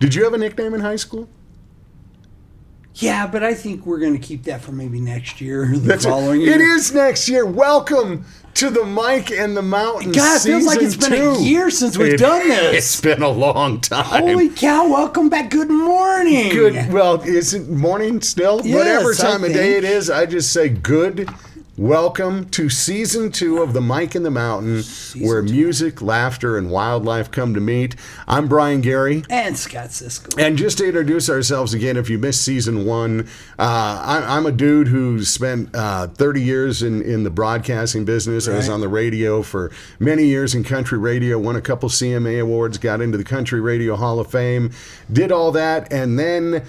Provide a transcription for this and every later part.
Did you have a nickname in high school? Yeah, but I think we're going to keep that for maybe next year or the following year. It is next year. Welcome to the Mike and the Mountain God, it feels like it's been a year since we've done this. It's been a long time. Holy cow, welcome back. Good morning. Good. Well, is it morning still? Yes, Whatever time of day it is, I just say good. Welcome to Season 2 of the Mike and the Mountain, where music, laughter, and wildlife come to meet. I'm Brian Gary. And Scott Cisco. And just to introduce ourselves again, if you missed Season 1, I'm a dude who spent 30 years in the broadcasting business. Right. I was on the radio for many years in country radio, won a couple CMA awards, got into the Country Radio Hall of Fame, did all that, and then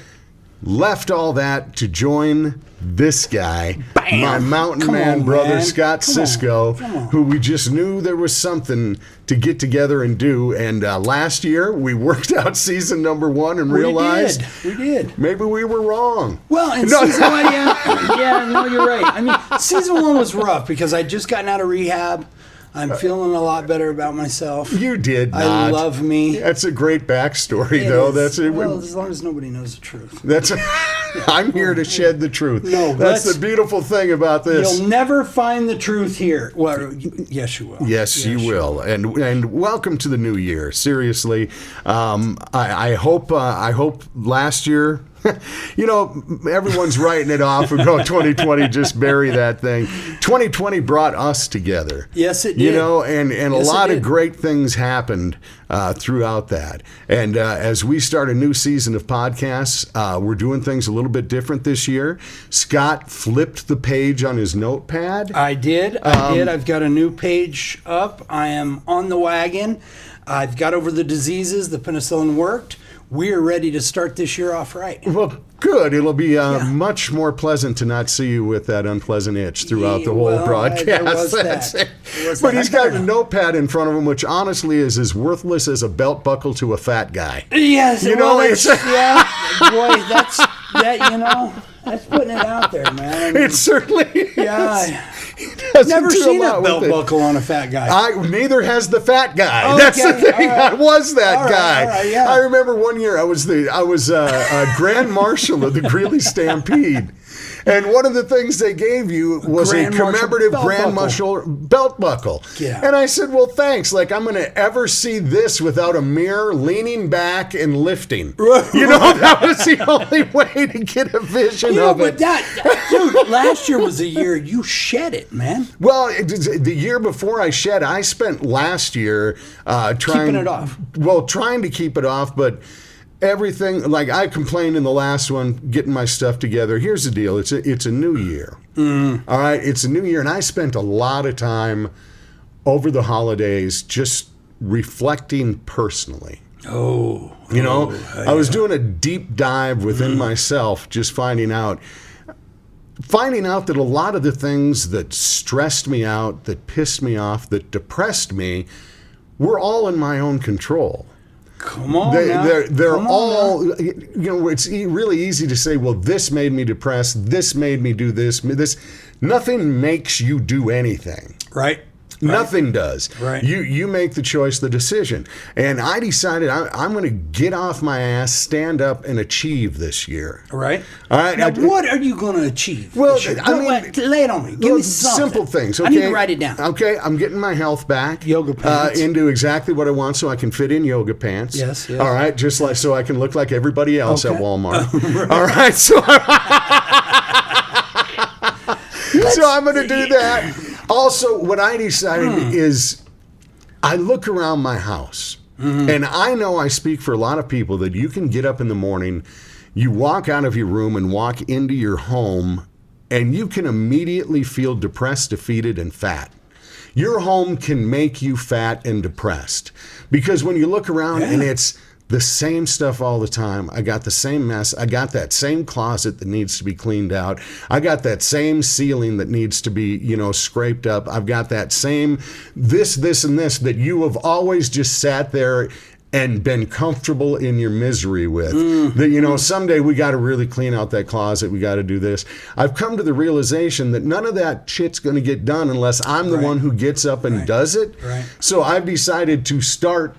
left all that to join this guy, Bam! My mountain Come man on, brother, man. Scott Cisco, who we just knew there was something to get together and do. And last year, we worked out season number 1 and realized we did. maybe we were wrong. Well, and season 1, no, you're right. I mean, season 1 was rough because I'd just gotten out of rehab. I'm feeling a lot better about myself. You did not. I love me. That's a great backstory, though. Well, as long as nobody knows the truth. I'm here to shed the truth. No, that's the beautiful thing about this. You'll never find the truth here. Well, yes, you will. Yes, you will. And welcome to the new year. Seriously, I hope last year. You know, everyone's writing it off and go 2020, just bury that thing. 2020 brought us together. Yes, it did. You know, and a lot of great things happened throughout that. And as we start a new season of podcasts, we're doing things a little bit different this year. Scott flipped the page on his notepad. I did. I've got a new page up. I am on the wagon. I've got over the diseases. The penicillin worked. We're ready to start this year off right. Well, good. It'll be much more pleasant to not see you with that unpleasant itch throughout the whole broadcast. But he's got a notepad in front of him, which honestly is as worthless as a belt buckle to a fat guy. Yes, you know, it's boy, that's putting it out there, man. I mean, it certainly is. Yeah. Never seen a belt buckle on a fat guy. Neither has the fat guy. Okay, that's the thing. Right. I was that guy. Right, yeah. I remember one year I was a grand marshal of the Greeley Stampede. And one of the things they gave you was a commemorative Grand Marshal belt buckle. Yeah. And I said, well, thanks. Like, I'm going to ever see this without a mirror, leaning back and lifting. You know, that was the only way to get a vision of it. Dude, last year was a year you shed it, man. Well, the year before I shed, I spent last year keeping it off. Well, trying to keep it off, but everything, like I complained in the last one, getting my stuff together. Here's the deal. It's a new year. All right? It's a new year, and I spent a lot of time over the holidays just reflecting personally. You know, I was doing a deep dive within myself, just finding out that a lot of the things that stressed me out, that pissed me off, that depressed me, were all in my own control. Come on, they're all. You know, it's really easy to say, well, this made me depressed. This made me do this. This. Nothing makes you do anything. Right. Nothing does. Right. You make the choice, the decision. And I decided I'm going to get off my ass, stand up, and achieve this year. Right. All right. Now, what are you going to achieve? Well, lay it on me. Give me something. Simple things. Okay? I need to write it down. Okay. I'm getting my health back. Yoga pants. Into exactly what I want, so I can fit in yoga pants. Yes. All right. Just like so I can look like everybody else at Walmart. Right. All right. So I'm going to do that. Also, what I decided is I look around my house, and I know I speak for a lot of people that you can get up in the morning, you walk out of your room and walk into your home, and you can immediately feel depressed, defeated, and fat. Your home can make you fat and depressed because when you look around and it's the same stuff all the time. I got the same mess. I got that same closet that needs to be cleaned out. I got that same ceiling that needs to be, scraped up. I've got that same this, and this that you have always just sat there and been comfortable in your misery with. That, someday we got to really clean out that closet. We got to do this. I've come to the realization that none of that shit's going to get done unless I'm the one who gets up and does it. Right. So I've decided to start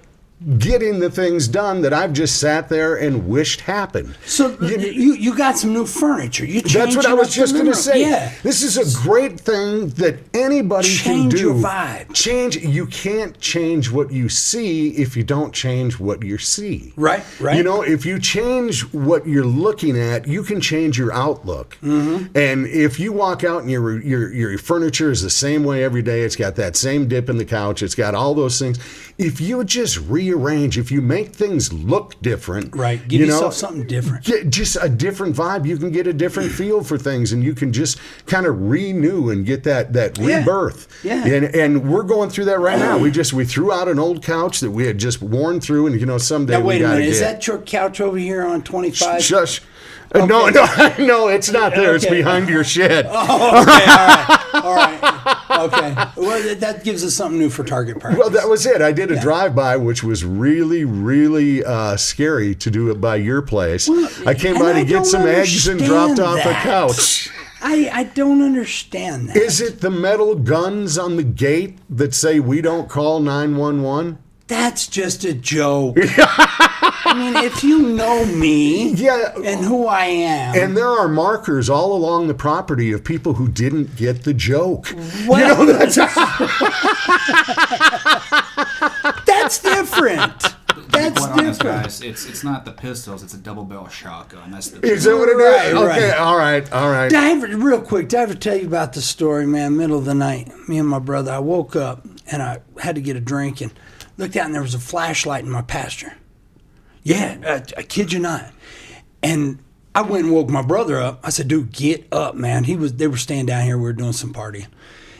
getting the things done that I've just sat there and wished happened. So you got some new furniture. That's what I was just going to say. Yeah. This is a great thing that anybody can do. Change your vibe. You can't change what you see if you don't change what you see. Right. You know, if you change what you're looking at, you can change your outlook. Mm-hmm. And if you walk out and your furniture is the same way every day, it's got that same dip in the couch, it's got all those things. If you just rearrange, if you make things look different, right, give yourself something different, get just a different vibe, you can get a different feel for things, and you can just kind of renew and get that rebirth. Yeah. And we're going through that right now. We threw out an old couch that we had just worn through, and someday now, wait we got to get. Is that your couch over here on 25? Shush. Okay. No, it's not there. Okay. It's behind your shed. Oh, okay, all right. Okay. Well, that gives us something new for target practice. Well, that was it. I did a drive-by, which was really, really scary to do it by your place. Well, I came by to get some eggs and dropped off a couch. I don't understand that. Is it the metal guns on the gate that say we don't call 911? That's just a joke. I mean, if you know me and who I am. And there are markers all along the property of people who didn't get the joke. Well, that's different. That's different. Guys, it's not the pistols, it's a double barrel shotgun. That's the Is that what it is? Okay, all right. Real quick, did I ever tell you about the story, man? Middle of the night, me and my brother, I woke up and I had to get a drink and looked out and there was a flashlight in my pasture. Yeah, I kid you not. And I went and woke my brother up. I said, dude, get up, man. They were staying down here. We were doing some partying.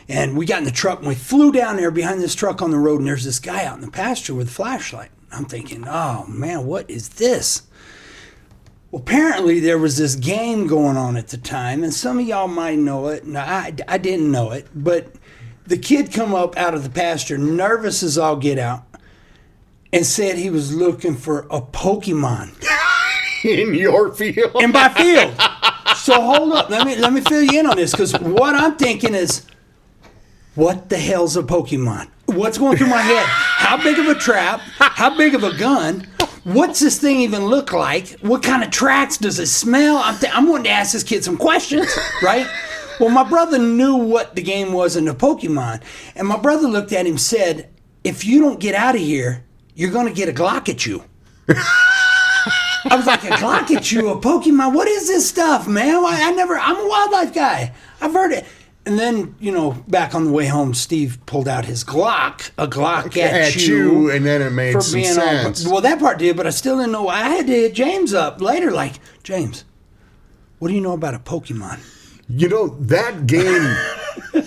And we got in the truck and we flew down there behind this truck on the road. And there's this guy out in the pasture with a flashlight. I'm thinking, oh, man, what is this? Well, apparently there was this game going on at the time. And some of y'all might know it. And I didn't know it. But the kid come up out of the pasture, nervous as all get out, and said he was looking for a Pokemon. In your field? In my field. So hold up. Let me fill you in on this, because what I'm thinking is, what the hell's a Pokemon? What's going through my head? How big of a trap? How big of a gun? What's this thing even look like? What kind of tracks does it smell? I'm wanting to ask this kid some questions, right? Well, my brother knew what the game was in the Pokemon. And my brother looked at him and said, if you don't get out of here, you're going to get a Glock at you. I was like, a Glock at you? A Pokemon? What is this stuff, man? I'm a wildlife guy. I've heard it. And then, back on the way home, Steve pulled out his Glock, a Glock at you. And then it made some sense. Well, that part did, but I still didn't know. I had to hit James up later, like, James, what do you know about a Pokemon?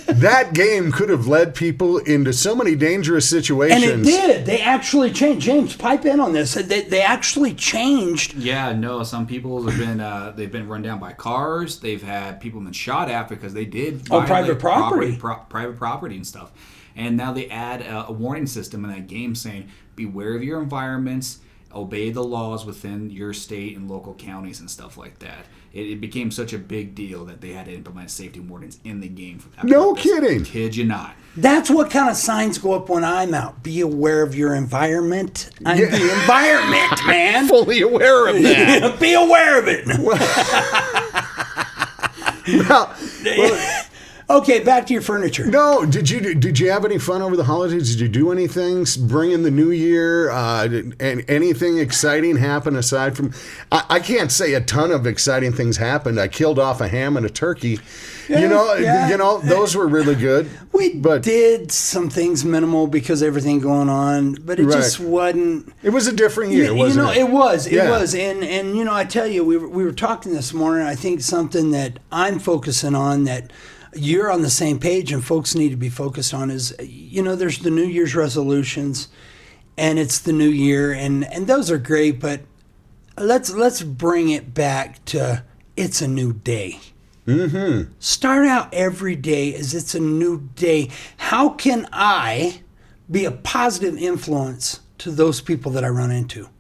That game could have led people into so many dangerous situations. And it did. They actually changed. James, pipe in on this. They actually changed. Yeah, no. Some people have been they've been run down by cars. They've had people been shot at because they did private property, private property and stuff. And now they add a warning system in that game saying, beware of your environments, obey the laws within your state and local counties and stuff like that. It became such a big deal that they had to implement safety warnings in the game for that. No kidding. Kid you not. That's what kind of signs go up when I'm out. Be aware of your environment. I'm the environment, man. Fully aware of that. Be aware of it. Well, okay, back to your furniture. No, did you have any fun over the holidays? Did you do anything? Bring in the new year? And anything exciting happen aside from? I can't say a ton of exciting things happened. I killed off a ham and a turkey. Those were really good. We did some things minimal because everything going on, but it just wasn't. It was a different year, wasn't it? It was. And I tell you, we were talking this morning. I think something that I'm focusing on that you're on the same page and folks need to be focused on is, there's the New Year's resolutions, and it's the new year, and those are great, but let's bring it back to it's a new day. Mm-hmm. Start out every day as it's a new day. How can I be a positive influence to those people that I run into?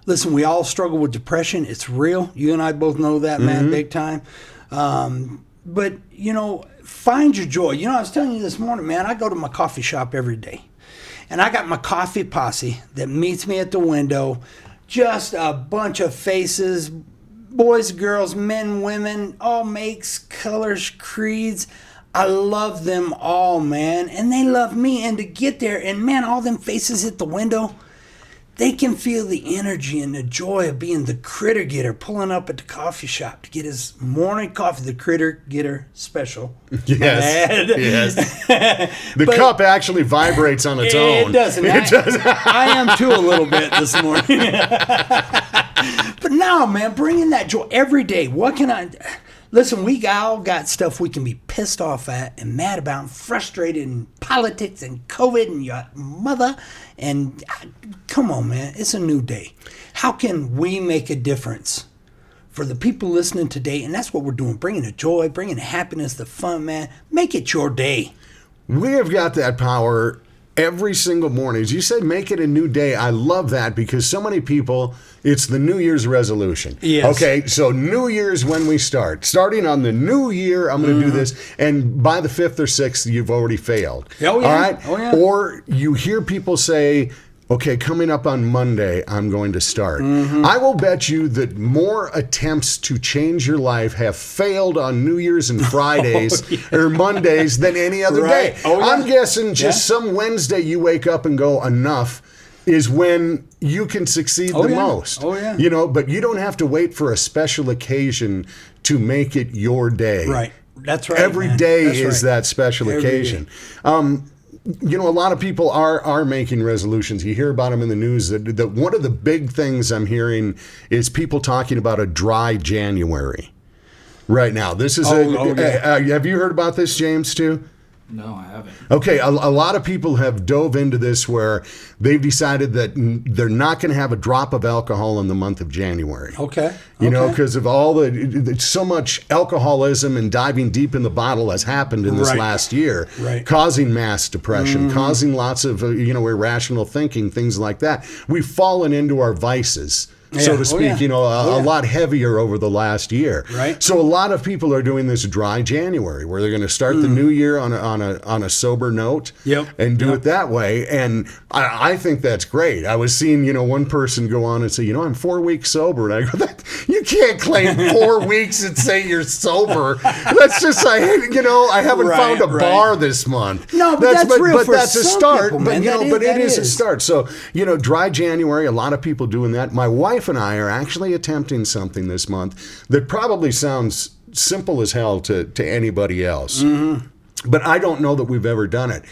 Listen, we all struggle with depression. It's real. You and I both know that, man, big time. But, find your joy. I was telling you this morning, man, I go to my coffee shop every day. And I got my coffee posse that meets me at the window. Just a bunch of faces, boys, girls, men, women, all makes, colors, creeds. I love them all, man. And they love me. And to get there, and man, all them faces at the window, they can feel the energy and the joy of being the critter getter, pulling up at the coffee shop to get his morning coffee, the critter getter special. Yes. The cup actually vibrates on its own. It doesn't. I am too a little bit this morning. But no, man, bringing that joy every day. What can I... Listen, we all got stuff we can be pissed off at and mad about and frustrated in politics and COVID and your mother. And come on, man, it's a new day. How can we make a difference for the people listening today? And that's what we're doing, bringing the joy, bringing the happiness, the fun, man. Make it your day. We have got that power every single morning. As you said, make it a new day. I love that because so many people, it's the New Year's resolution. Yes. Okay, so New Year's when we start. Starting on the new year, I'm going to do this. And by the 5th or 6th, you've already failed. Oh, yeah. All right? Oh, yeah. Or you hear people say, okay, coming up on Monday, I'm going to start. I will bet you that more attempts to change your life have failed on New Year's and Fridays or Mondays than any other Right. day. Oh, yeah. I'm guessing just some Wednesday you wake up and go, enough is when you can succeed the most. Oh, yeah. You know, but you don't have to wait for a special occasion to make it your day. Right. That's right. Every man. day That's is right. that special Every occasion. You know, a lot of people are making resolutions. You hear about them in the news. That one of the big things I'm hearing is people talking about a dry January right now. This is have you heard about this, James, too? No, I haven't. Okay, a lot of people have dove into this where they've decided that they're not going to have a drop of alcohol in the month of January. Okay. You know, because of all so much alcoholism and diving deep in the bottle has happened in this last year, causing mass depression, causing lots of, irrational thinking, things like that. We've fallen into our vices. So to speak, a lot heavier over the last year. Right. So a lot of people are doing this dry January where they're going to start the new year on a sober note and do it that way. And I think that's great. I was seeing, one person go on and say, I'm 4 weeks sober. And I go, you can't claim 4 weeks and say you're sober. That's just, I haven't found a bar this month. No, but that's real for that's a some start. people, man. But it is a start. So, dry January, a lot of people doing that. My wife and I are actually attempting something this month that probably sounds simple as hell to anybody else. But I don't know that we've ever done it.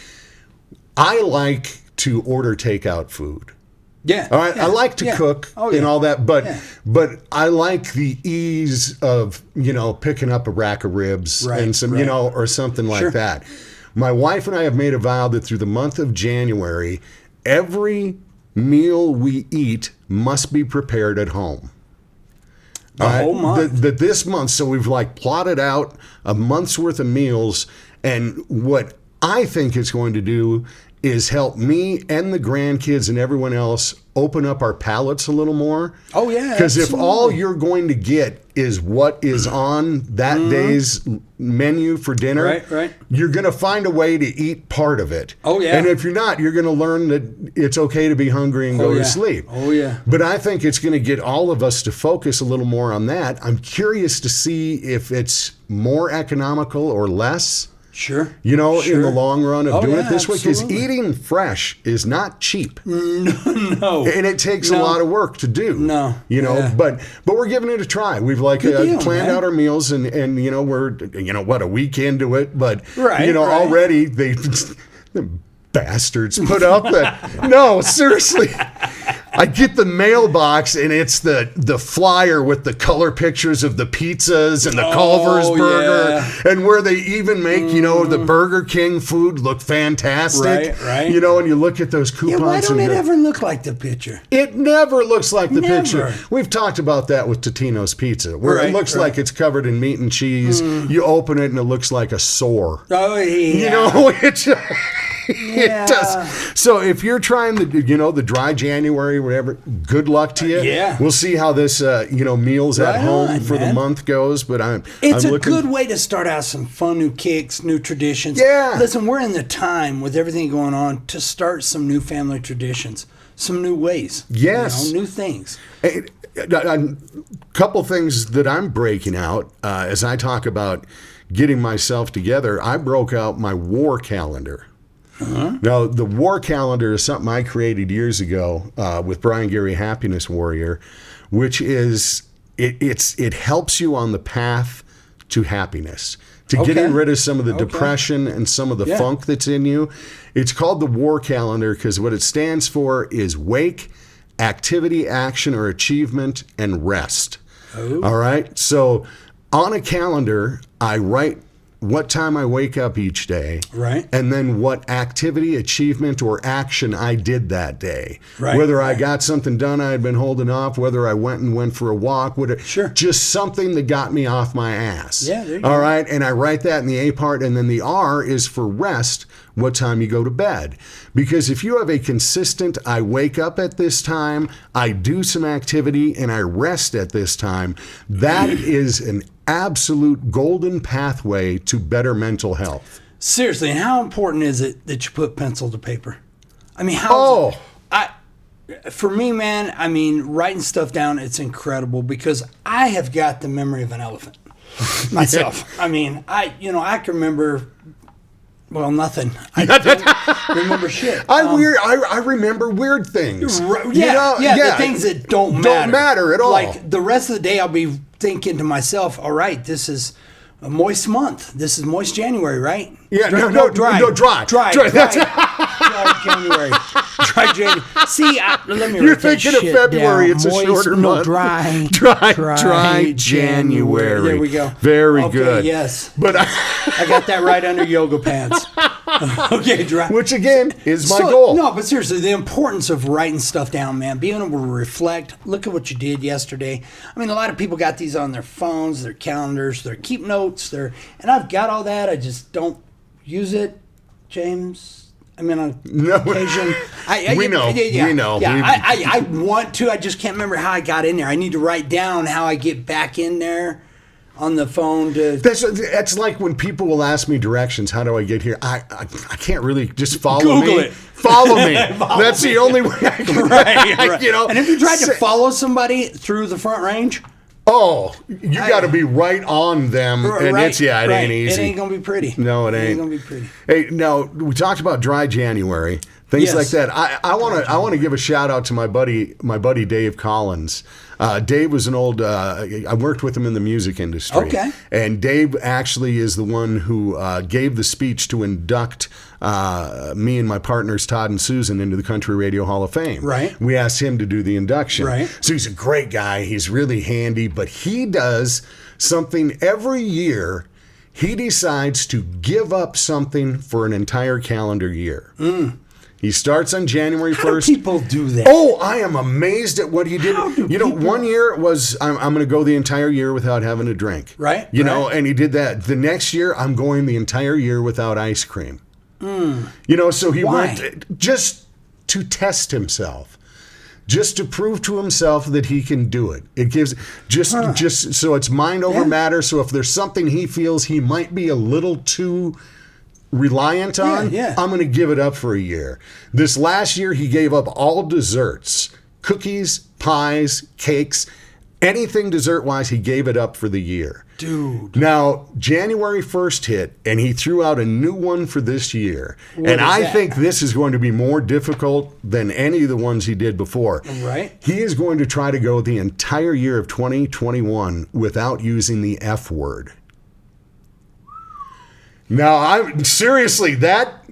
I like to order takeout food. Yeah. All right. I like to cook and all that, but I like the ease of, picking up a rack of ribs and some, or something like that. My wife and I have made a vow that through the month of January, every meal we eat must be prepared at home. The whole month? This month, so we've plotted out a month's worth of meals, and what I think it's going to do is help me and the grandkids and everyone else open up our palates a little more. Oh, yeah. Because if all you're going to get is what is on that day's menu for dinner, you're going to find a way to eat part of it. Oh, yeah. And if you're not, you're going to learn that it's okay to be hungry and go to sleep. Oh, yeah. But I think it's going to get all of us to focus a little more on that. I'm curious to see if it's more economical or less. Sure. In the long run of doing it this way, because absolutely. eating fresh is not cheap. No. And it takes a lot of work to do. No. But we're giving it a try. We've planned out our meals and we're a week into it, but already the bastards put up that. No, seriously. I get the mailbox and it's the flyer with the color pictures of the pizzas and the Culver's burger and where they even make, the Burger King food look fantastic. Right. And you look at those coupons. Yeah, why don't it ever look like the picture? It never looks like the picture. We've talked about that with Totino's Pizza, where it looks like it's covered in meat and cheese. You open it and it looks like a sore. Oh, yeah. It does. So if you're trying the dry January, whatever, good luck to you. Yeah. We'll see how this, meals at Right home on, for the man. month goes. But It's I'm a looking, good way to start out some fun new kicks, new traditions. Yeah. Listen, we're in the time with everything going on to start some new family traditions, some new ways. Yes. New things. A couple things that I'm breaking out as I talk about getting myself together. I broke out my war calendar. Now, the war calendar is something I created years ago with Brian Gary, Happiness Warrior, which is it helps you on the path to happiness, to getting rid of some of the depression and some of the funk that's in you. It's called the war calendar because what it stands for is wake, activity, action, or achievement, and rest. All right? So on a calendar, I write what time I wake up each day, Right. and then what activity, achievement, or action I did that day. Right. Whether I got something done I had been holding off, whether I went for a walk, whatever. Sure. Just something that got me off my ass. Yeah, there you All go. right, and I write that in the A part, and then the R is for rest, what time you go to bed. Because if you have a consistent, I wake up at this time, I do some activity, and I rest at this time, that is an absolute golden pathway to better mental health. Seriously, how important is it that you put pencil to paper? I mean, how? For me, man, I mean, writing stuff down, it's incredible because I have got the memory of an elephant myself. I mean, I can remember, well, nothing. I don't remember shit. I remember weird things. The things that don't matter at all. Like the rest of the day, I'll be thinking to myself, all right, this is a moist month. This is moist January, right? Yeah, dry. Dry January. Dry January. See, let me You're write that thinking of shit February, down. it's a shorter month. Dry January. There we go. Very good. Yes. But I got that right under yoga pants. Okay, dry. Which again is my goal. No, but seriously, the importance of writing stuff down, man, being able to reflect, look at what you did yesterday. I mean, a lot of people got these on their phones, their calendars, their keep notes, and I've got all that. I just don't use it, James. I mean, on occasion. We know. Yeah, I want to. I just can't remember how I got in there. I need to write down how I get back in there on the phone to. That's like when people will ask me directions. How do I get here? I can't really just follow Google me. it. Follow me. That's the only way I can. Right. You know. And if you tried to follow somebody through the Front Range. Oh, you got to be right on them, and right, it ain't easy. It ain't gonna be pretty. No, it ain't. It ain't gonna be pretty. Hey, now we talked about dry January, things like that. I want to give a shout out to my buddy Dave Collins. Dave was an old. I worked with him in the music industry. Okay. And Dave actually is the one who gave the speech to induct me and my partners Todd and Susan into the Country Radio Hall of Fame. Right. We asked him to do the induction. Right. So he's a great guy. He's really handy, but he does something every year. He decides to give up something for an entire calendar year. He starts on January 1st. How do people do that? Oh, I am amazed at what he did. How do people- One year it was, I'm going to go the entire year without having a drink. Right, You know, and he did that. The next year, I'm going the entire year without ice cream. So he went just to test himself. Just to prove to himself that he can do it. It gives just so it's mind over matter. So if there's something he feels he might be a little too reliant on, I'm going to give it up for a year. This last year, he gave up all desserts, cookies, pies, cakes, anything dessert-wise, he gave it up for the year. Dude. Now, January 1st hit, and he threw out a new one for this year. What I is that? think this is going to be more difficult than any of the ones he did before. Right. He is going to try to go the entire year of 2021 without using the F word. Now, I'm seriously, that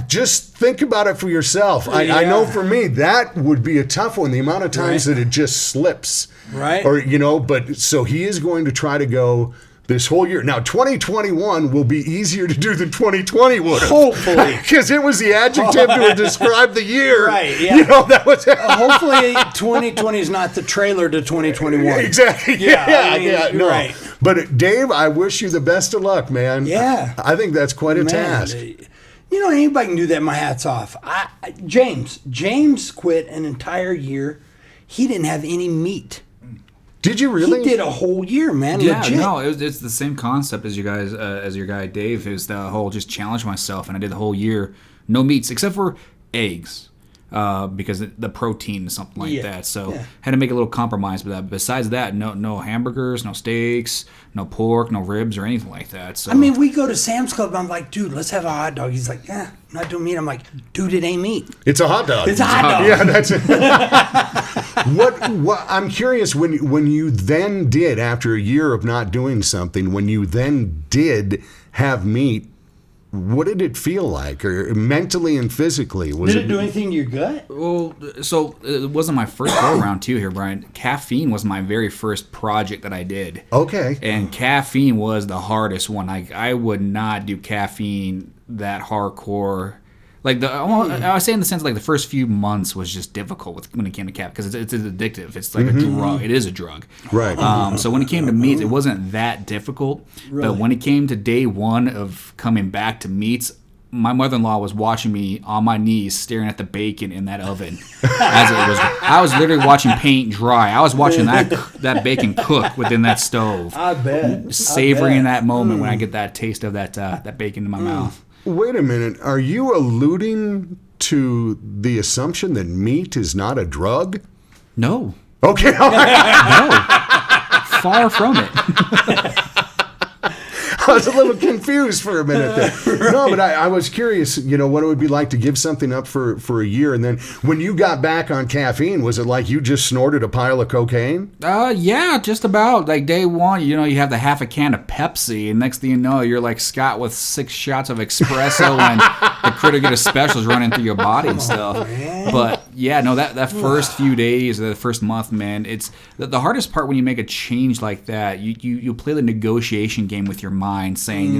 just think about it for yourself. I know for me, that would be a tough one. The amount of times that it just slips. Right. Or, but so he is going to try to go this whole year. Now, 2021 will be easier to do than 2020 would have. Hopefully. Because it was the adjective to describe the year. Right, yeah. That was... Hopefully 2020 is not the trailer to 2021. Exactly. No. Right. But Dave, I wish you the best of luck, man. Yeah. I think that's quite a task. You know, anybody can do that. My hat's off. James quit an entire year. He didn't have any meat. Did you really? He did a whole year, man. Yeah, Legit. no, it's the same concept as you guys, as your guy Dave. Is the whole just challenge myself, and I did the whole year no meats except for eggs, because the protein is something like that. So had to make a little compromise with that. Besides that, no hamburgers, no steaks, no pork, no ribs or anything like that. So I mean, we go to Sam's Club. I'm like, dude, let's have a hot dog. He's like, yeah, I'm not doing meat. I'm like, dude, it ain't meat. It's a hot dog. It's a hot dog. Yeah, that's it. What I'm curious, when you then did, after a year of not doing something, when you then did have meat, what did it feel like, or mentally and physically? Did it do anything to your gut? Well, so it wasn't my first go around too here, Brian. Caffeine was my very first project that I did. Okay. And caffeine was the hardest one. I would not do caffeine that hardcore. Like I was saying in the sense like the first few months was just difficult when it came to caffeine because it's addictive. It's like a drug. It is a drug. Right. So when it came to meats, it wasn't that difficult. Really? But when it came to day one of coming back to meats, my mother-in-law was watching me on my knees staring at the bacon in that oven. As it was, I was literally watching paint dry. I was watching that bacon cook within that stove. I bet. Savoring that moment when I get that taste of that bacon in my mouth. Wait a minute. Are you alluding to the assumption that meat is not a drug? No. Okay. All right. No. Far from it. I was a little confused for a minute there. Right. No, but I was curious, what it would be like to give something up for a year. And then when you got back on caffeine, was it like you just snorted a pile of cocaine? Yeah, just about. Like day one, you have the half a can of Pepsi, and next thing you know, you're like Scott with 6 shots of espresso and the Critter specials running through your body and stuff. But yeah, no, that first few days, the first month, man, it's the hardest part when you make a change like that. You play the negotiation game with your mind, saying,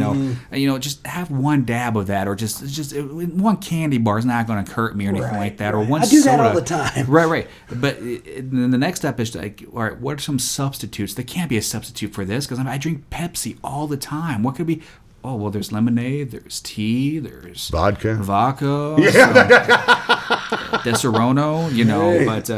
just have one dab of that, or just one candy bar is not going to hurt me or anything like that, or one I do soda. that all the time. Right. But then the next step is like, all right, what are some substitutes? There can't be a substitute for this because I drink Pepsi all the time. What could be? Oh, well, there's lemonade, there's tea, there's vodka, Deserono, but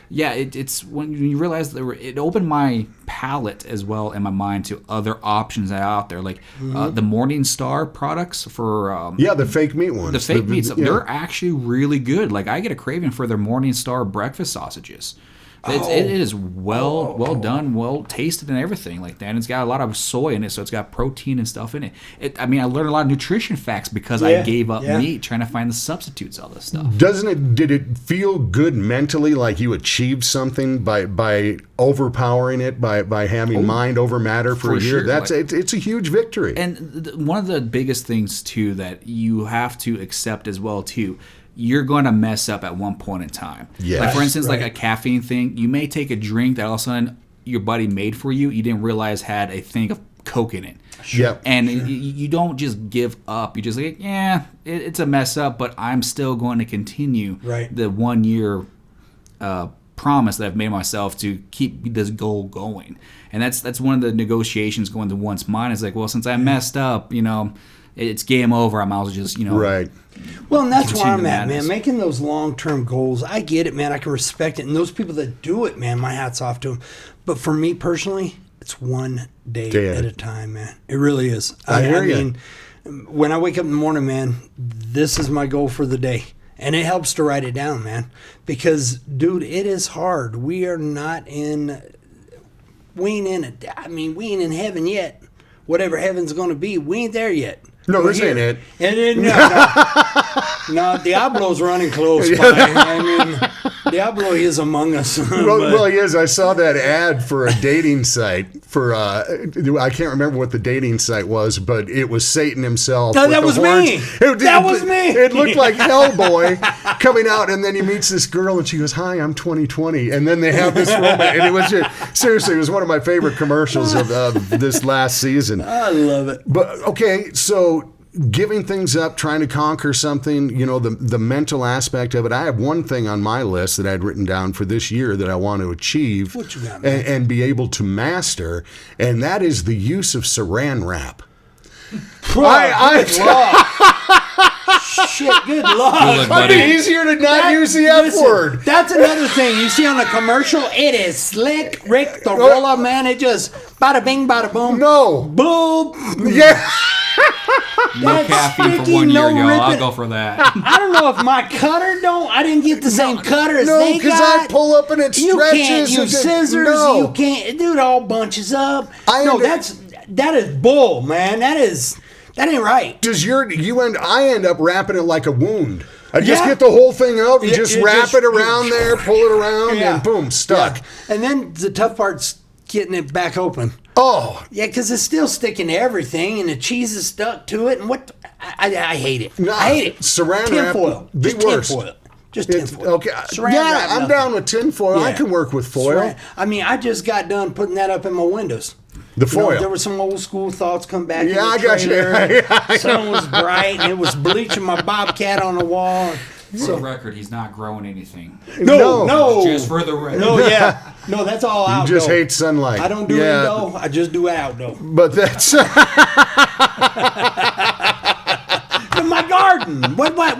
it's when you realize that it opened my palate as well and my mind to other options out there, like the Morning Star products for the fake meat ones. The fake meats, they're actually really good. Like I get a craving for their Morning Star breakfast sausages. It is well done, well tasted, and everything like that. And it's got a lot of soy in it, so it's got protein and stuff in it. I learned a lot of nutrition facts because I gave up meat trying to find the substitutes, all this stuff. Did it feel good mentally, like you achieved something by overpowering it, by having mind over matter for a year? Sure. It's a huge victory. And one of the biggest things too that you have to accept as well too, you're going to mess up at one point in time. Yes. Like for instance, like a caffeine thing, you may take a drink that all of a sudden your buddy made for you don't realize had a thing of Coke in it. Sure. And you don't just give up. You just like, it's a mess up, but I'm still going to continue the 1 year promise that I've made myself to keep this goal going. And that's one of the negotiations going through one's mind is like, well, since I messed up, it's game over. I might as well just, Right. Well, and that's where I'm at, man. Making those long-term goals, I get it, man. I can respect it. And those people that do it, man, my hat's off to them. But for me personally, it's one day at a time, man. It really is. I hear you. mean, when I wake up in the morning, man, this is my goal for the day. And it helps to write it down, man. Because, dude, it is hard. We ain't in heaven yet. Whatever heaven's going to be, we ain't there yet. No, this ain't it. And no, Diablo's running close by. Diablo is among us. Well, he is. I saw that ad for a dating site for I can't remember what the dating site was, but it was Satan himself. No, that was me. That was me. It looked like Hellboy coming out, and then he meets this girl, and she goes, "Hi, I'm 2020," and then they have this moment, and it was seriously, it was one of my favorite commercials of this last season. I love it. But okay, so giving things up, trying to conquer something, the mental aspect of it. I have one thing on my list that I had written down for this year that I want to achieve What you got, man? and be able to master, and that Shit, good luck. luck, Might be buddy. easier to not use the F word. That's another thing. You see on the commercial, it is slick Rick the roller, man. It just bada bing, bada boom. No. Boom. Yeah. No That's caffeine for sticky, 1 year, no y'all. I'll ripping. go for that. I don't know if my cutter don't. I didn't get the same cutter as No, they because got. I pull up and it You stretches. can't use and scissors. No. You can't. Dude, all bunches up. I No, under- that is bull, man. That ain't right. I end up wrapping it like a wound. I just Yeah. get the whole thing out and Yeah, just you wrap just- it around there, pull it around, and boom, stuck. Yeah. And then the tough part's getting it back open. Oh, Yeah, because it's still sticking to everything, and the cheese is stuck to it. And what? I hate it. No, I hate it. Saran wrap, tinfoil. the Just worst. tinfoil. Just it's, tinfoil. okay. Saran Yeah, wrap, I'm nothing. down with tin foil. I Yeah. can work with foil. Saran- I mean, I just got done putting that up in my windows. The You know, foil. there were some old school thoughts come back. Yeah, in the I got you. trailer. Yeah, I Sun was bright, and it was bleaching my bobcat on the wall. For the record, he's not growing anything. No. Just for the record. No, yeah. No, that's all You outdoor. just hate sunlight. I don't do indoor. I just do outdoor. But that's In my garden. Wait, what?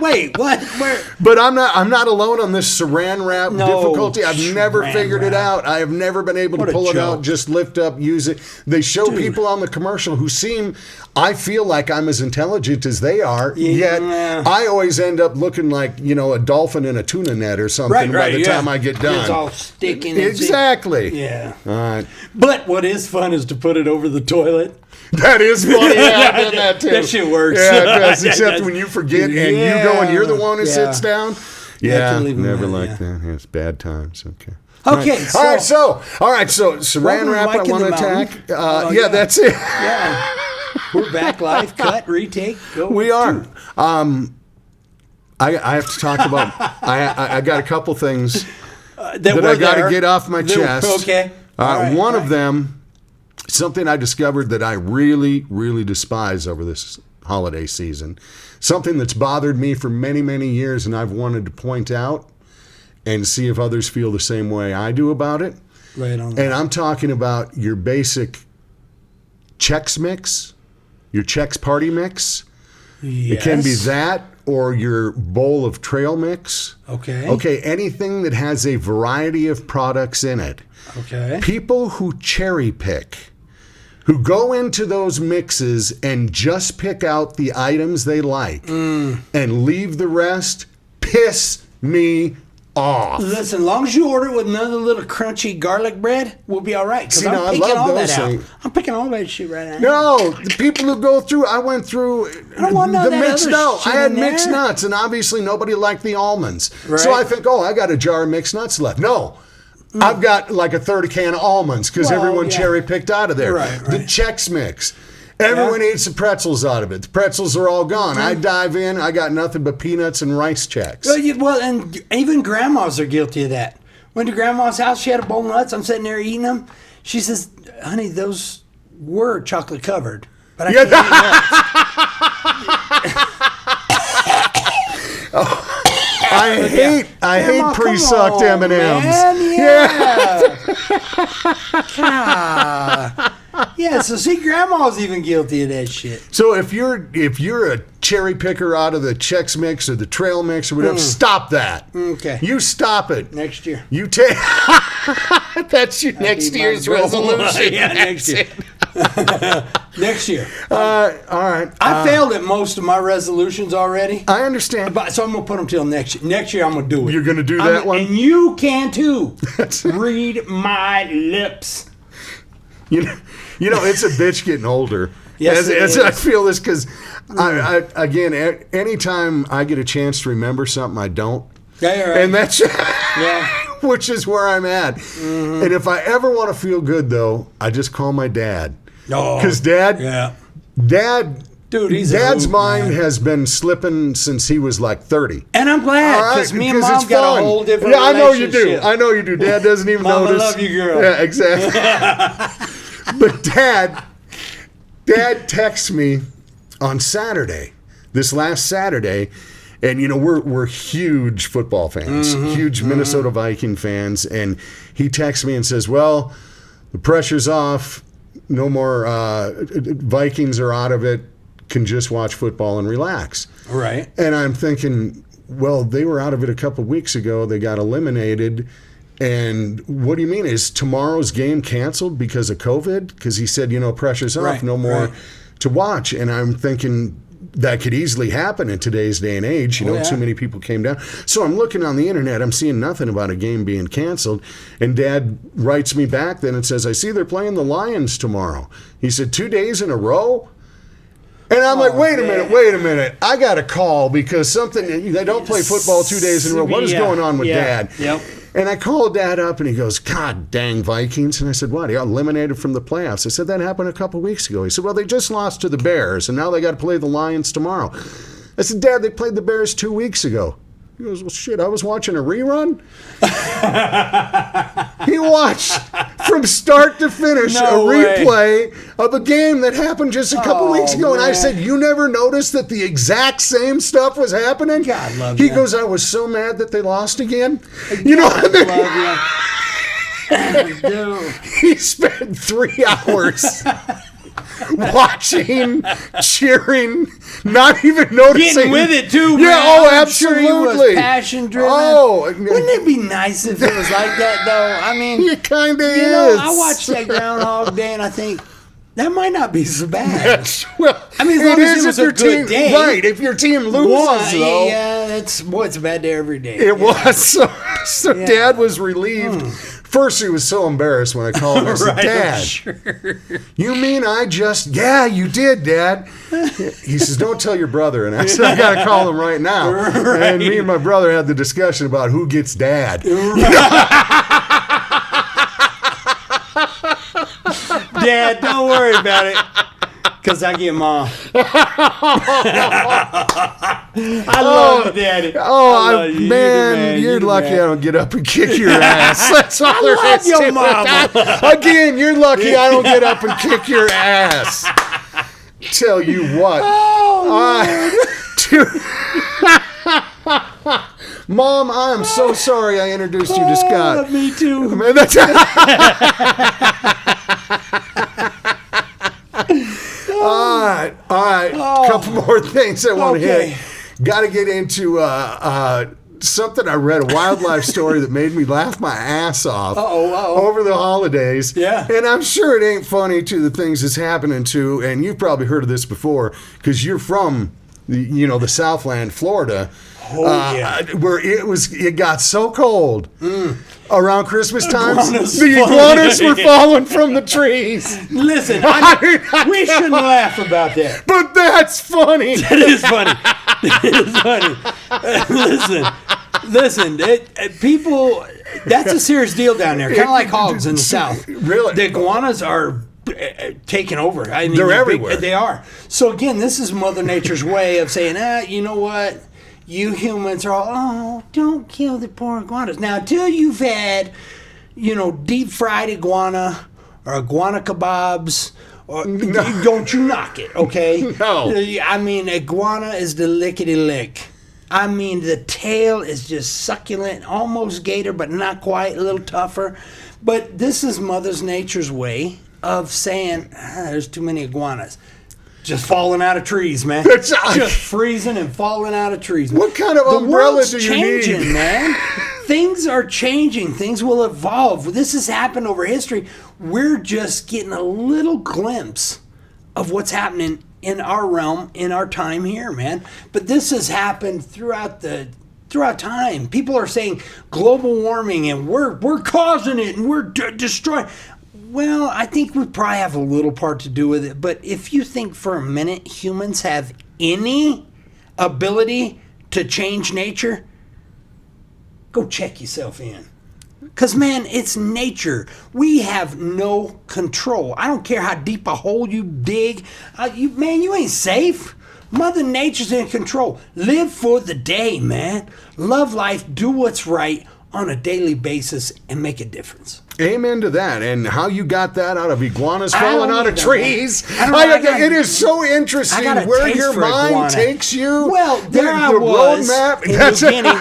Where? But I'm not alone on this saran wrap No, difficulty. I've never saran figured it wrap. out. I have never been able What to a pull it joke. out, just lift up, use it. They show people on the commercial who seem, I feel like I'm as intelligent as they are, yet Yeah. I always end up looking like, a dolphin in a tuna net or something by the time I get done. It's all sticking. and Exactly. Yeah. All right. But what is fun is to put it over the toilet. That is funny. Yeah, I've done that too. That shit works. Yeah, it does. Yeah, Except that's- when you forget and you Yeah. go and you're the one who Yeah. sits down. Yeah, I Yeah, can leave 'em never in, like yeah. that. Yeah, it's bad times. Okay. Okay, All right. So saran Welcome wrap. to I Mike in want to the attack. Mountain. Oh, yeah, yeah. that's it. Yeah. We're back live, cut, retake, go. We are. I have to talk about. I got a couple things that I got to get off my chest. Okay. All right, One all of them, something I discovered that I really, really despise over this holiday season. Something that's bothered me for many, many years, and I've wanted to point out and see if others feel the same way I do about it. Right on. And I'm talking about your basic Chex Mix, your Chex Party Mix. It can be Yes. that or your bowl of trail mix. Okay. Okay, anything that has a variety of products in it. Okay. People who cherry pick, who go into those mixes and just pick out the items they like and leave the rest, piss me off. Listen, as long as you order it with another little crunchy garlic bread, we'll be all right. Because See, I'm now, I picking love all those that out. things. I'm picking all that shit right now. No, the people who go through, I went through don't want none of the that mixed other nuts. I shit had in mixed there. nuts, and obviously nobody liked the almonds. Right. So I think, I got a jar of mixed nuts left. No. I've got like a third of can of almonds because Well, everyone yeah. cherry picked out of there. Right, The right. Chex Mix. Everyone eats the pretzels out of it. The pretzels are all gone. I dive in, I got nothing but peanuts and rice Chex. Well, and even grandmas are guilty of that. Went to grandma's house, she had a bowl of nuts. I'm sitting there eating them. She says, honey, those were chocolate covered. But I can't eat nuts. I hate Grandma, pre-sucked come on, M&Ms. man, yeah. God. Yeah, so see, grandma's even guilty of that shit. So if you're a cherry picker out of the Chex Mix or the Trail Mix or whatever, stop that. Okay. You stop it. Next year. You take. That's your next Be my year's goal. resolution. Yeah, next year. Next year. All right. I failed at most of my resolutions already. I understand. So I'm gonna put them till next year. Next year I'm gonna do it. You're gonna do that one? and you can too. Read my lips. You know, it's a bitch getting older. Yes, it is. I feel this because, again, anytime I get a chance to remember something, I don't. Yeah, you're right. And that's Yeah. which is where I'm at. Mm-hmm. And if I ever want to feel good, though, I just call my dad. Oh, Because Dad, dude, he's a Dad's hoot, mind man. has been slipping since he was like 30. And I'm glad because me and Mom it's got fun. a whole different Yeah, I know you relationship. do. I know you do. Dad doesn't even Mom, I notice. love you, girl. Yeah, exactly. But Dad texts me on Saturday, this last Saturday, and we're huge football fans, huge Minnesota Viking fans, and he texts me and says, "Well, the pressure's off. No more Vikings are out of it. can just watch football and relax. Right. And I'm thinking, well, they were out of it a couple weeks ago. They got eliminated. And what do you mean? Is tomorrow's game canceled because of COVID? Because he said, pressure's off, Right, no more right. to watch. And I'm thinking that could easily happen in today's day and age. Yeah. Too many people came down. So I'm looking on the internet. I'm seeing nothing about a game being canceled. And Dad writes me back then and says, I see they're playing the Lions tomorrow. He said, 2 days in a row? And I'm like, wait a minute. I got a call because they don't play football 2 days in a row. What is going on with Dad? Yep. And I called Dad up, and he goes, God dang Vikings. And I said, what? He got eliminated from the playoffs. I said, that happened a couple weeks ago. He said, well, they just lost to the Bears, and now they got to play the Lions tomorrow. I said, Dad, they played the Bears 2 weeks ago. He goes, well, shit, I was watching a rerun? He watched from start to finish a replay of a game that happened just a couple weeks ago. Man. And I said, you never noticed that the exact same stuff was happening? God love He you. goes, I was so mad that they lost again. You know what I mean? Dude. He spent 3 hours watching, cheering, not even noticing. Getting with it too, man. Yeah, oh, I'm sure he was absolutely. passion driven. Oh, wouldn't it be nice if it was like that though? I mean, it kind of is. I watch that Groundhog Day and I think that might not be so bad. Well, I mean, as long as it was a good day. Right, if your team loses, though. Yeah, it's a bad day every day. It was. So Dad was relieved. First, he was so embarrassed when I called him. I said, Dad, sure. you mean yeah, you did, Dad. He says, don't tell your brother. And I said, I got to call him right now. Right. And me and my brother had the discussion about who gets Dad. Dad, don't worry about it. Because I get Mom. I love you, Daddy. Man, you're lucky I don't get up and kick your ass. That's all there love is your to it. mama. Again, you're lucky I don't get up and kick your ass. Tell you what. Mom, I am so sorry I introduced you to Scott. Me too. Man, that's all right. Couple more things I want to hit. Got to get into something I read, a wildlife story that made me laugh my ass off over the holidays. Yeah. And I'm sure it ain't funny to the things it's happening to, and you've probably heard of this before because you're from the Southland, Florida. Where it got so cold around Christmas time, the iguanas were falling from the trees. Listen, we shouldn't laugh about that. But that's funny. It is funny. It is funny. Listen. People, that's a serious deal down there. Kind of like hogs in the South. Really? The iguanas are taking over. I mean, they're everywhere. They are. So again, this is Mother Nature's way of saying, you know what? You humans are all, don't kill the poor iguanas. Now, until you've had, deep fried iguana or iguana kebabs, don't you knock it, okay? No. I mean, iguana is the lickety-lick. I mean, the tail is just succulent, almost gator, but not quite, a little tougher. But this is Mother Nature's way of saying, there's too many iguanas. Just falling out of trees, man. Just freezing and falling out of trees. What kind of umbrella do you changing, need? Man. Things are changing. Things will evolve. This has happened over history. We're just getting a little glimpse of what's happening in our realm, in our time here, man. But this has happened throughout time. People are saying global warming and we're causing it and we're destroying. Well, I think we probably have a little part to do with it. But if you think for a minute humans have any ability to change nature, go check yourself in. Because, man, it's nature. We have no control. I don't care how deep a hole you dig. You ain't safe. Mother Nature's in control. Live for the day, man. Love life. Do what's right on a daily basis and make a difference. Amen to that. And how you got that out of iguanas falling out of trees. It is so interesting where your mind takes you. Well, there I was roadmap. in the beginning.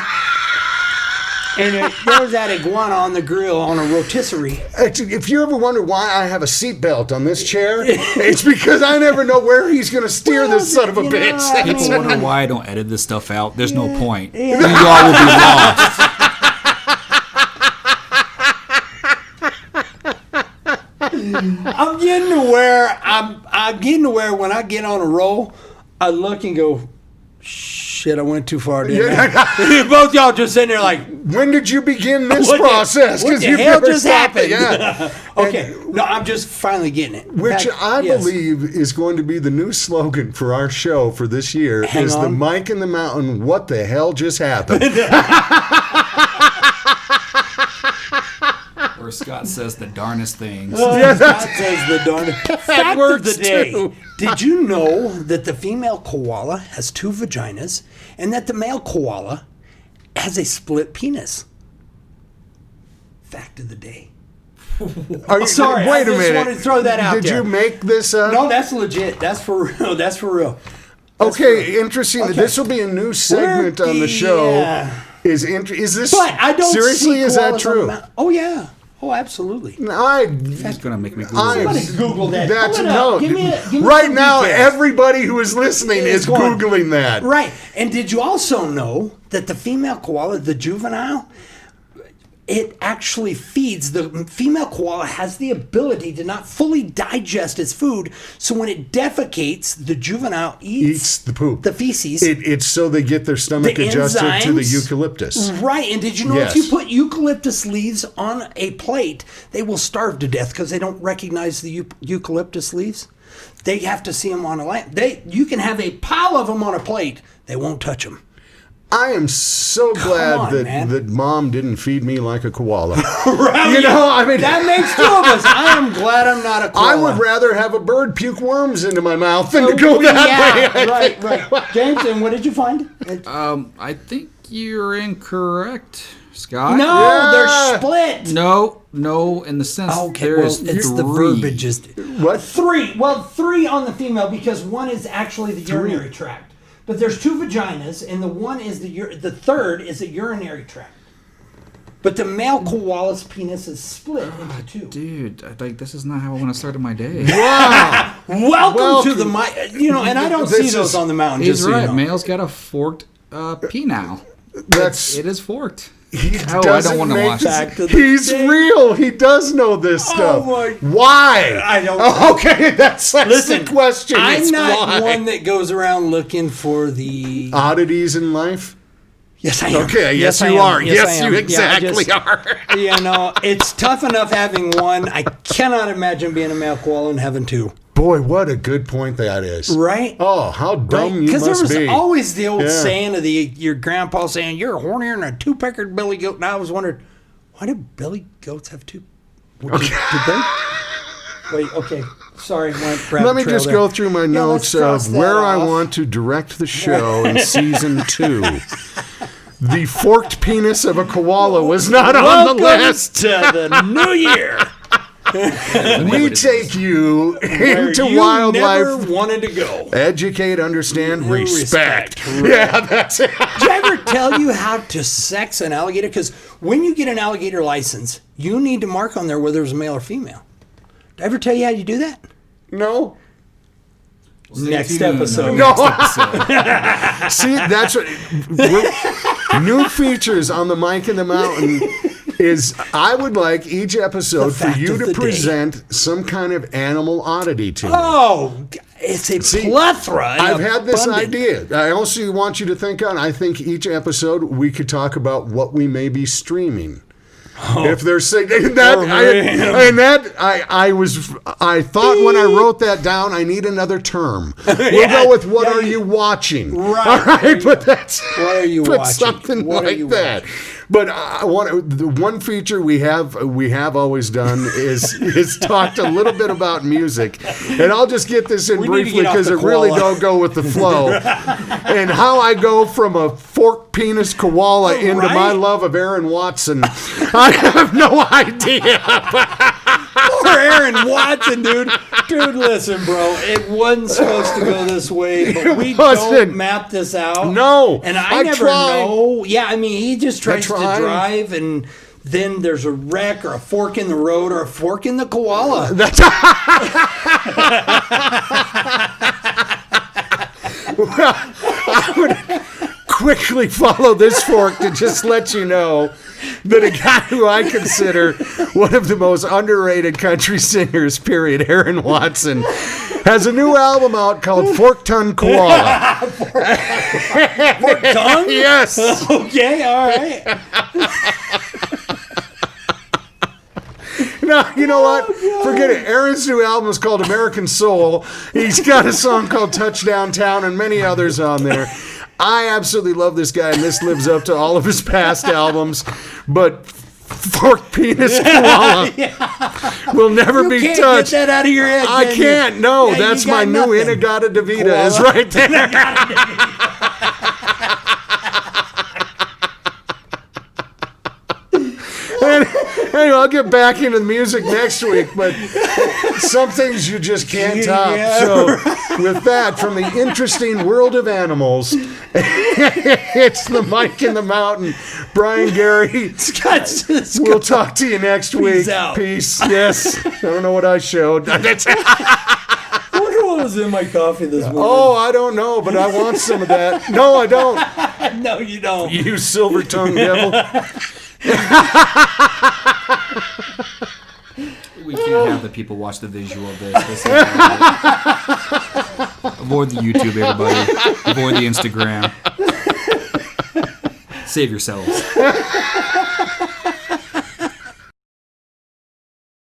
And there was that iguana on the grill on a rotisserie. If you ever wonder why I have a seatbelt on this chair, it's because I never know where he's going to steer this son of a bitch. People wonder why I don't edit this stuff out. There's no point. You all will be lost. I'm getting to where when I get on a roll, I look and go, shit, I went too far, didn't I? Both y'all just sitting there like, when did you begin this process? What the you've hell never just stopped it. happened? Yeah. Okay, no, I'm just finally getting it. Which I believe is going to be the new slogan for our show for this year is the Mike in the Mountain, what the hell just happened? Or Scott says the darnest things. Scott says the darnest. Fact of the day. Too. Did you know that the female koala has 2 vaginas and that the male koala has a split penis? Fact of the day. Sorry, wait a minute. I just wanted to throw that out there. Did you make this up? No, that's legit. That's for real. That's for real. Okay, interesting. Okay. This will be a new segment on the show. Yeah. Is this? But I don't seriously? See is that true? Oh yeah. Oh, absolutely. No, He's gonna make me Google Somebody Google that. That's no. Give me right now, details. everybody who is listening is Googling that. Right. And did you also know that the female koala, the juvenile, it actually feeds, the female koala has the ability to not fully digest its food, so when it defecates, the juvenile eats the poop, the feces. It's so they get their stomach adjusted enzymes, to the eucalyptus. Right, and did you know if you put eucalyptus leaves on a plate, they will starve to death because they don't recognize the eucalyptus leaves? They have to see them on a lamp. You can have a pile of them on a plate, they won't touch them. I am so glad that Mom didn't feed me like a koala. Right. You know, I mean, that makes 2 of us. I am glad I'm not a koala. I would rather have a bird puke worms into my mouth than to go that way. Right. James, and what did you find? I think you're incorrect, Scott. No, they're split. No, in the sense there's it's 3. the verbiage. What? 3. Well, 3 on the female because one is actually the urinary tract. But there's 2 vaginas, and the third is a urinary tract. But the male koala's penis is split into 2. Dude, this is not how I want to start my day. Wow! Welcome to the and I don't see those on the mountain. He's just right. So you know. Male's got a forked penile. It is forked. I don't want to watch that. He's real. He does know this stuff. Why? I don't know. Okay, that's the question. I'm not one that goes around looking for the oddities in life. Yes, I am. Okay, yes, you are. Yes, you exactly are. It's tough enough having one. I cannot imagine being a male koala and having 2. Boy, what a good point that is. Right? Oh, how dumb you must be. Because there was always the old saying of your grandpa saying, you're hornier than a 2-peckered billy goat. And I was wondering, why do billy goats have 2? Okay. Wait, okay. Sorry. Let me just go through my notes of where I want to direct the show in season 2. The forked penis of a koala was not on the list. To the new year. We take you into you wildlife. Never wanted to go. Educate, understand, respect. Yeah, that's it. Did I ever tell you how to sex an alligator? Because when you get an alligator license, you need to mark on there whether it's male or female. Did I ever tell you how you do that? No. Next episode. No. See, that's what new features on the Mike in the Mountain is. I would like each episode for you to present some kind of animal oddity to me. Oh, it's a plethora. I've had this idea. I also want you to think on. I think each episode we could talk about what we may be streaming. If they're saying that, I thought when I wrote that down, I need another term. We'll go with what are you watching? Right. All right, but that's what are you watching? Something like that. But the one feature we have always done is talked a little bit about music, and I'll just get this in briefly because it really don't go with the flow, and how I go from a forked penis koala into my love of Aaron Watson. I have no idea. Poor Aaron Watson, dude. Dude, listen, bro. It wasn't supposed to go this way, but we wasn't. don't map this out. No. And I never tried. know. Yeah, I mean, he just tries to tried. drive, and then there's a wreck or a fork in the road or a fork in the koala. That's well, I would quickly follow this fork to just let you know that a guy who I consider one of the most underrated country singers, period, Aaron Watson, has a new album out called Fork Tongue Koala. Fork tongue? Yes. Okay, all right. No, you know what? Forget it. Aaron's new album is called American Soul. He's got a song called Touchdown Town and many others on there. I absolutely love this guy, and this lives up to all of his past albums. But Fork Penis Koala will never be Can't touched. get that out of your head. I can you? can't. No, Yeah, that's you my got new nothing. Inagata Davida Koala. is right there. Anyway, I'll get back into the music next week, but some things you just can't top. Yeah, So, with that, from the interesting world of animals, it's the Mike in the Mountain. Brian, Gary, Scott Cisco. we'll talk to you next week. Peace out. Peace. Yes. I don't know what I showed. I wonder what was in my coffee this morning. Oh, I don't know, but I want some of that. No, I don't. No, you don't. You silver-tongued devil. We can't have the people watch the visual of this. Avoid the YouTube, everybody. Avoid the Instagram. Save yourselves.